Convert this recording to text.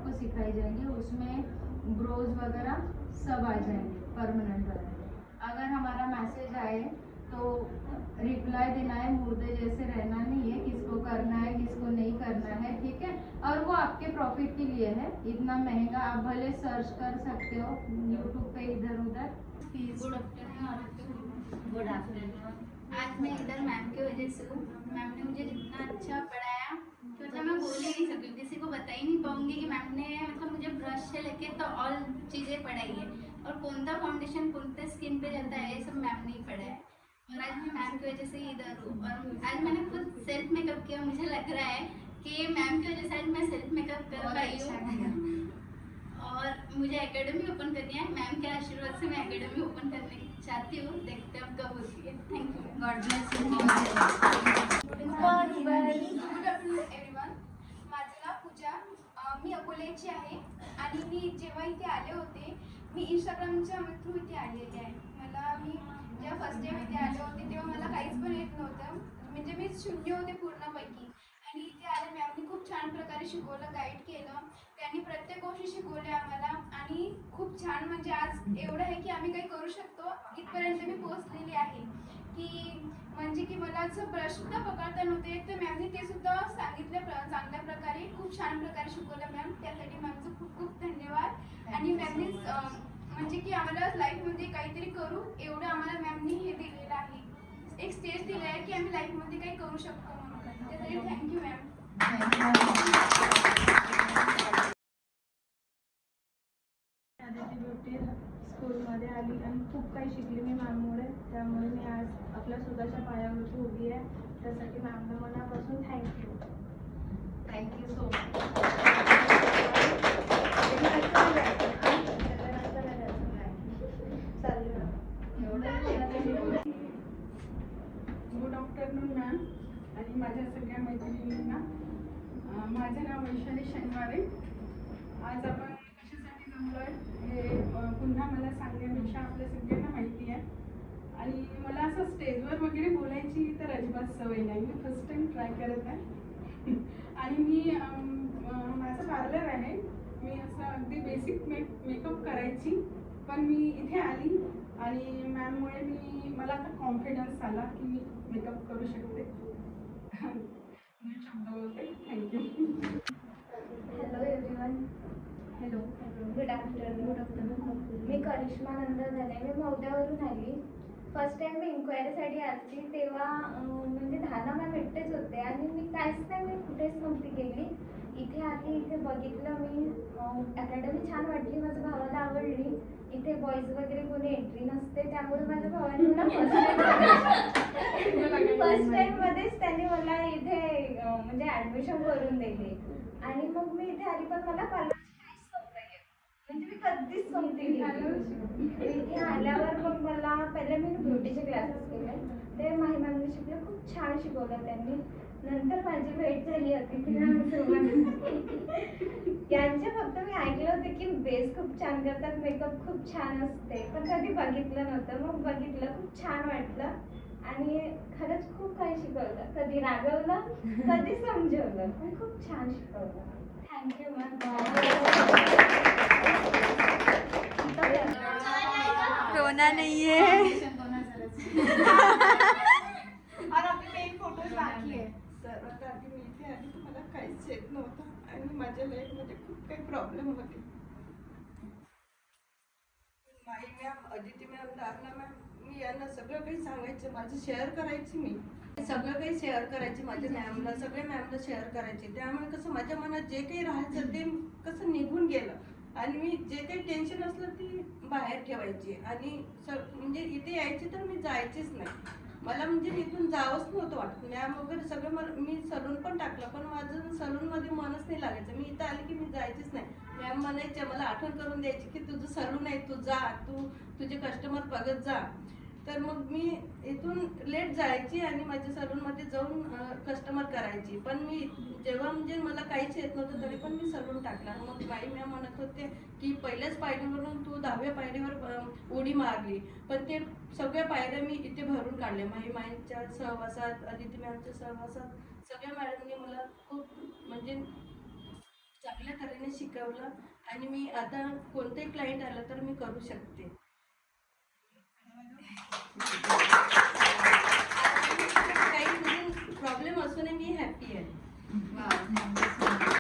आपको सिखाई जाएंगी, उसमें ब्रोज वगैरह सब आ जाएंगे परमानेंट वाले। अगर हमारा मैसेज आए तो रिप्लाई देना है, मुर्दे जैसे रहना नहीं है, किसको करना है किसको नहीं करना है, ठीक है। और वो आपके प्रॉफिट के लिए है, इतना महंगा आप भले सर्च कर सकते हो यूट्यूब पे इधर उधर। Good afternoon. Good afternoon. आज मैं इधर मैम की वजह से हूँ। मैम ने मुझे जितना अच्छा पढ़ाया कि मतलब मैं बोल ही नहीं सकती, किसी को बता ही नहीं पाऊंगी कि मैम ने मतलब मुझे ब्रश से लेके तो ऑल चीज़ें पढ़ाई है, और कौन सा फाउंडेशन कौन सा स्किन पे जाता है ये सब मैम ने ही पढ़ा है। और आज मैं मैम की वजह से ही इधर हूँ, और आज मैंने खुद सेल्फ मेकअप किया। मुझे लग रहा है कि मैम की वजह से आज मैं सेल्फ मेकअप कर पाई हूँ। और मुझे एकेडमी ओपन करनी है, मैम के आशीर्वाद से मैं एकेडमी ओपन करने चाहती हूँ, देखते हैं अब कब होती है। Thank you. God bless you. Good afternoon everyone. माझं नाव पूजा. मी अकोल्याची आहे आणि मी जेव्हा इथे आले होते, मी इंस्टाग्रामच्या थ्रू इथे आलेले आहे. मी जेव्हा फर्स्ट टाइम इथे आले होते तेव्हा मला काहीच पण येत नव्हतं, म्हणजे मी शून्य होते पूर्णपैकी. आणि इथे आले मॅमनी खूप छान प्रकारे शिकवलं, गाईड केलं. त्यांनी प्रत्येक गोष्टी शिकवल्या आम्हाला आणि खूप छान, म्हणजे आज एवढं आहे की आम्ही काही करू शकतो इथपर्यंत मी पोहोचलेली आहे. की म्हणजे की मला असं ब्रश सुद्धा पकडता नव्हते, तर मॅमनी ते सुद्धा सांगितलं चांगल्या प्रकारे, खूप छान प्रकारे शिकवलं मॅम. त्यासाठी मॅमचं खूप खूप धन्यवाद. आणि मॅमनी म्हणजे की आम्हाला लाईफमध्ये काहीतरी करू एवढं आम्हाला मॅमनी हे दिलेलं आहे, एक स्टेज दिलं आहे की आम्ही लाईफमध्ये काही करू शकतो म्हणून. त्यासाठी थँक्यू मॅम. आदिती ब्युटी स्कूलमध्ये आली आणि खूप काही शिकली मी मॅममुळे. त्यामुळे मी आज आपल्या स्वतःच्या पायावरती उभी आहे. त्यासाठी मॅमला मनापासून thank you. Thank you so much. Good afternoon ma'am आणि माझ्या सगळ्या मैत्रिणींना. माझे नाव वैशाली शनिवारे. आज आपण कशासाठी जमलोय हे पुन्हा मला सांगण्यापेक्षा आपल्या सगळ्यांना माहिती आहे. आणि मला असं स्टेजवर वगैरे बोलायची तर अजिबात सवय नाही, मी फर्स्ट टाइम ट्राय करत आहे. आणि मी माझं पार्लर आहे, मी असं अगदी बेसिक मेकअप करायची, पण मी इथे आली आणि मॅममुळे मला आता कॉन्फिडन्स आला की मी मेकअप करू शकते. शब्द बोलते. Thank you. Hello everyone. Hello. Good afternoon. मी करिश्मा नंदन झाले, मी मौद्यावरून आली. फर्स्ट टाइम मी इन्क्वायरीसाठी आली तेव्हा म्हणजे 10 मॅम एकटेच होते आणि मी काहीच नाही, मी कुठेच नव्हती गेली. इथे आली, इथे बघितलं मी, अकॅडमी छान वाटली, माझ्या भावाला आवडली. इथे बॉईज वगैरे कोणी एंट्री नसते, त्यामुळे माझ्या भावाने मला फर्स्ट टाइममध्येच त्यांनी मला इथे म्हणजे ॲडमिशन करून दिली. आणि मग मी इथे आली, पण मला पार्लरची काहीच नव्हतं येत, म्हणजे मी कधीच नव्हती गेली. इथे आल्यावर मग मला पहिले मी ब्युटीचे क्लासेस केले, ते महिमांनी शिकले, खूप छान शिकवलं त्यांनी. नंतर माझी भेट झाली अतिथी मॅमसोबत. यांचे फक्त मी ऐकलं होतं की बेस खूप छान करतात, मेकअप खूप छान असते, पण कधी बघितलं नव्हतं. मग बघितलं, खूप छान वाटलं आणि खरंच खूप काही शिकवलं. कधी रागवलं, कधी समजवलं, पण खूप छान शिकवलं. Thank you ma'am. रोना नहीं है. आणि आपले मेन फोटोज बाकी आहे. सर्वात आधी मी इथे आली तर मला काहीच येत नव्हतं आणि माझ्या लाईफमध्ये खूप काही प्रॉब्लेम होते. माई मॅम, अदिती मॅम, दारणा मॅम, मी यांना सगळं काही सांगायचं, माझं शेअर करायची. मी सगळं काही शेअर करायची माझ्या मॅमला, सगळ्या मॅमला शेअर करायची. त्यामुळे कसं माझ्या मनात जे काही राहायचं ते कसं निघून गेलं आणि मी जे काही टेन्शन असलं ती बाहेर ठेवायची. आणि म्हणजे इथे यायची तर मी जायचीच नाही, मला म्हणजे इथून जावंच नव्हतं वाटत. मॅम वगैरे सगळं, मी सलून पण टाकलं पण माझं सलूनमध्ये मनच नाही लागायचं. मी इथं आली की मी जायचीच नाही. मॅम म्हणायचे, मला आठवण करून द्यायची की तुझं सलून आहे, तू जा, तुझे कस्टमर बघत जा. तर मग मी इथून लेट जायची आणि माझ्या सलूनमध्ये जाऊन कस्टमर करायची. पण मी जेव्हा म्हणजे मला काहीच येत नव्हतं तरी पण मी सलून टाकला. मग बाई मॅम म्हणत होते की पहिल्याच पायरीवरून तू 10व्या पायरीवर उडी मारली, पण ते सगळ्या पायऱ्या मी इथे भरून काढल्या. माईच्या सहवासात, अदिती मॅमच्या सहवासात सगळ्या मॅडमनी मला खूप म्हणजे चांगल्या तऱ्हेने शिकवलं आणि मी आता कोणतेही क्लायंट आलं तर मी करू शकते.